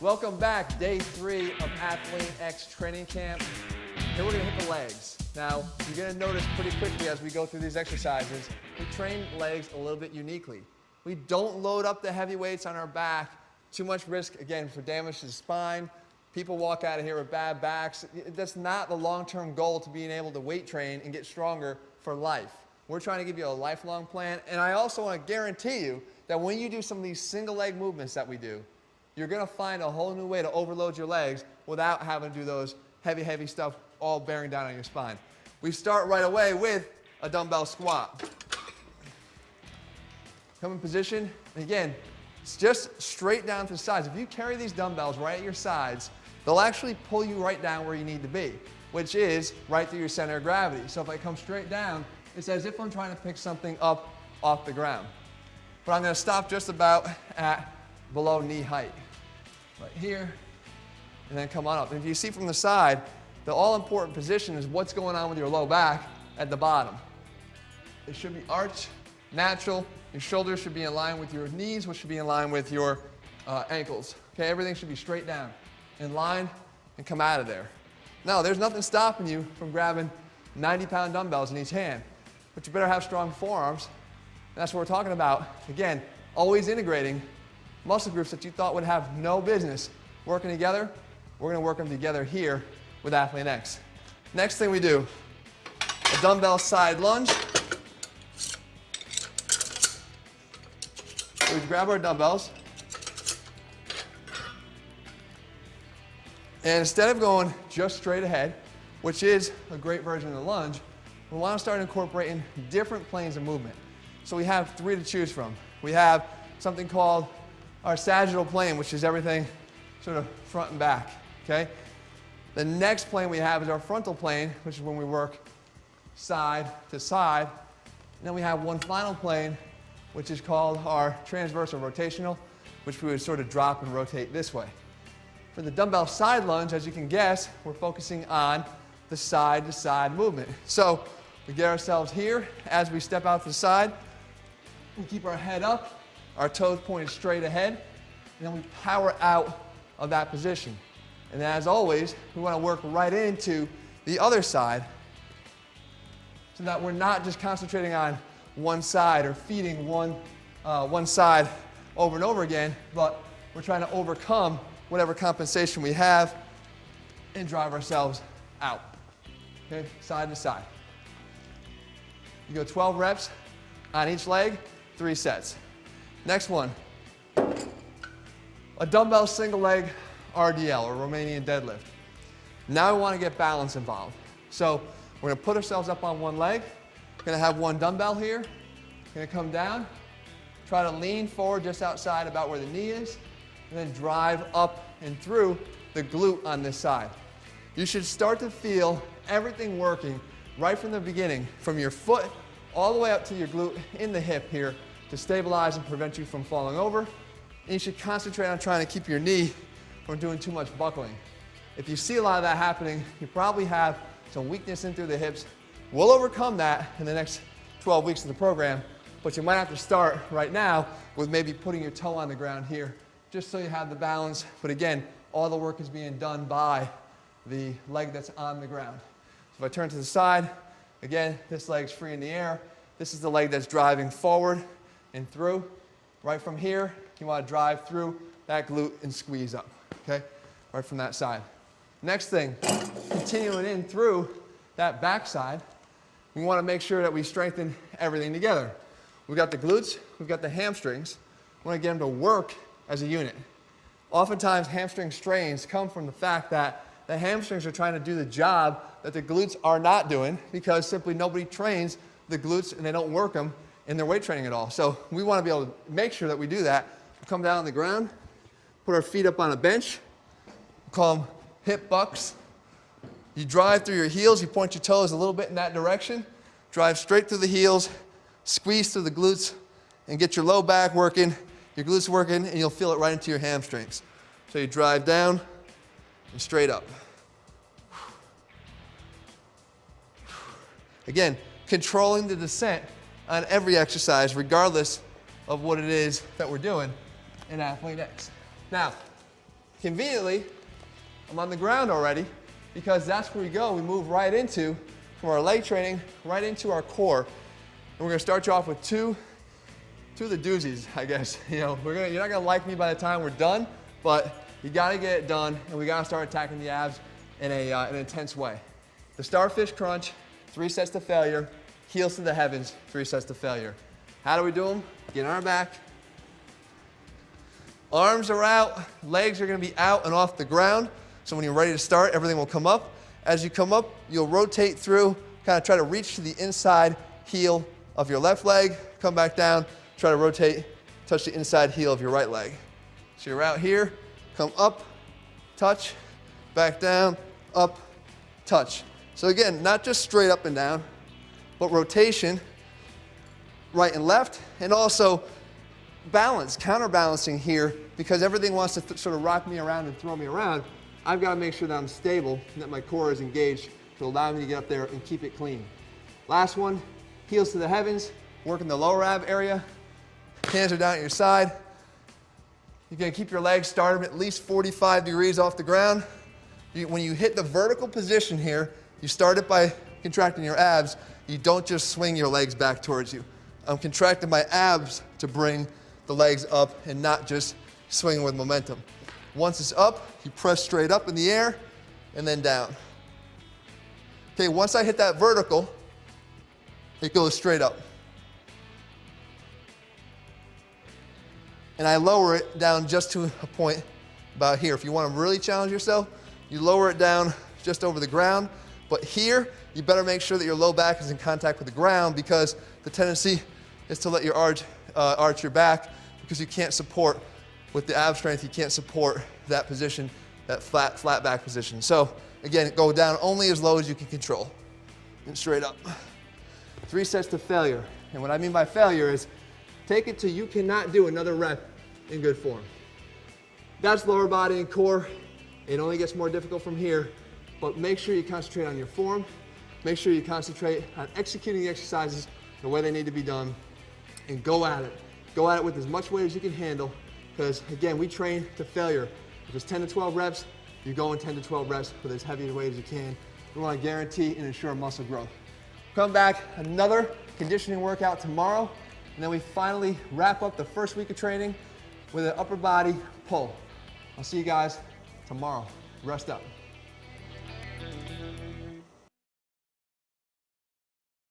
Welcome back, day 3 of Athlete X training camp. Here we're gonna hit the legs. Now, you're gonna notice pretty quickly as we go through these exercises, we train legs a little bit uniquely. We don't load up the heavy weights on our back. Too much risk, again, for damage to the spine. People walk out of here with bad backs. That's not the long-term goal to being able to weight train and get stronger for life. We're trying to give you a lifelong plan, and I also want to guarantee you that when you do some of these single leg movements that we do, you're going to find a whole new way to overload your legs without having to do those heavy stuff all bearing down on your spine. We start right away with a dumbbell squat. Come in position, and again, it's just straight down to the sides. If you carry these dumbbells right at your sides, they'll actually pull you right down where you need to be, which is right through your center of gravity. So if I come straight down, it's as if I'm trying to pick something up off the ground. But I'm going to stop just about at below knee height. Right here, and then come on up. And if you see from the side, the all-important position is what's going on with your low back at the bottom. It should be arched, natural. Your shoulders should be in line with your knees, which should be in line with your ankles. Okay, everything should be straight down, in line, and come out of there. Now, there's nothing stopping you from grabbing 90-pound dumbbells in each hand, but you better have strong forearms. And that's what we're talking about. Again, always integrating muscle groups that you thought would have no business working together. We're going to work them together here with Athlete X. Next thing we do, a dumbbell side lunge. So we grab our dumbbells, and instead of going just straight ahead, which is a great version of the lunge, we want to start incorporating different planes of movement. So we have 3 to choose from. We have something called our sagittal plane, which is everything sort of front and back, okay? The next plane we have is our frontal plane, which is when we work side to side. And then we have one final plane, which is called our transverse or rotational, which we would sort of drop and rotate this way. For the dumbbell side lunge, as you can guess, we're focusing on the side to side movement. So we get ourselves here. As we step out to the side, we keep our head up, our toes pointed straight ahead, and then we power out of that position. And as always, we want to work right into the other side so that we're not just concentrating on one side or feeding one side over and over again, but we're trying to overcome whatever compensation we have and drive ourselves out. Okay, side to side. You go 12 reps on each leg, 3 sets. Next one, a dumbbell single leg RDL, or Romanian deadlift. Now we want to get balance involved. So we're going to put ourselves up on one leg. We're going to have one dumbbell here. We're going to come down, try to lean forward just outside about where the knee is, and then drive up and through the glute on this side. You should start to feel everything working right from the beginning, from your foot all the way up to your glute in the hip here, to stabilize and prevent you from falling over. And you should concentrate on trying to keep your knee from doing too much buckling. If you see a lot of that happening, you probably have some weakness in through the hips. We'll overcome that in the next 12 weeks of the program, but you might have to start right now with maybe putting your toe on the ground here, just so you have the balance. But again, all the work is being done by the leg that's on the ground. So if I turn to the side, again, this leg's free in the air. This is the leg that's driving forward and through. Right from here, you want to drive through that glute and squeeze up, okay? Right from that side. Next thing, continuing in through that back side, we want to make sure that we strengthen everything together. We've got the glutes, we've got the hamstrings. We want to get them to work as a unit. Oftentimes, hamstring strains come from the fact that the hamstrings are trying to do the job that the glutes are not doing, because simply nobody trains the glutes and they don't work them in their weight training at all. So we want to be able to make sure that we do that. We'll come down on the ground, put our feet up on a bench, we'll call them hip bucks. You drive through your heels, you point your toes a little bit in that direction, drive straight through the heels, squeeze through the glutes, and get your low back working, your glutes working, and you'll feel it right into your hamstrings. So you drive down and straight up. Again, controlling the descent on every exercise, regardless of what it is that we're doing in Athlete X. Now, conveniently, I'm on the ground already because that's where we go. We move right into, from our leg training, right into our core. And we're gonna start you off with two of the doozies, I guess. You know, you're not gonna like me by the time we're done, but you gotta get it done, and we gotta start attacking the abs in an intense way. The starfish crunch, 3 sets to failure. Heels to the heavens, 3 sets to failure. How do we do them? Get on our back. Arms are out, legs are gonna be out and off the ground. So when you're ready to start, everything will come up. As you come up, you'll rotate through, kind of try to reach to the inside heel of your left leg, come back down, try to rotate, touch the inside heel of your right leg. So you're out here, come up, touch, back down, up, touch. So again, not just straight up and down, but rotation, right and left, and also balance, counterbalancing here, because everything wants to sort of rock me around and throw me around. I've got to make sure that I'm stable and that my core is engaged to allow me to get up there and keep it clean. Last one, heels to the heavens, working the lower ab area. Hands are down at your side. You're going to keep your legs started at least 45 degrees off the ground. When you hit the vertical position here, you start it by contracting your abs. You don't just swing your legs back towards you. I'm contracting my abs to bring the legs up and not just swing with momentum. Once it's up, you press straight up in the air and then down. Okay, once I hit that vertical, it goes straight up. And I lower it down just to a point about here. If you want to really challenge yourself, you lower it down just over the ground. But here, you better make sure that your low back is in contact with the ground, because the tendency is to let your arch your back, because you can't support, with the ab strength, you can't support that position, that flat back position. So again, go down only as low as you can control and straight up. 3 sets to failure. And what I mean by failure is take it to you cannot do another rep in good form. That's lower body and core. It only gets more difficult from here, but make sure you concentrate on your form. Make sure you concentrate on executing the exercises the way they need to be done, and go at it. Go at it with as much weight as you can handle, because again, we train to failure. If it's 10 to 12 reps, you go in 10 to 12 reps with as heavy a weight as you can. We want to guarantee and ensure muscle growth. Come back, another conditioning workout tomorrow, and then we finally wrap up the first week of training with an upper body pull. I'll see you guys tomorrow. Rest up.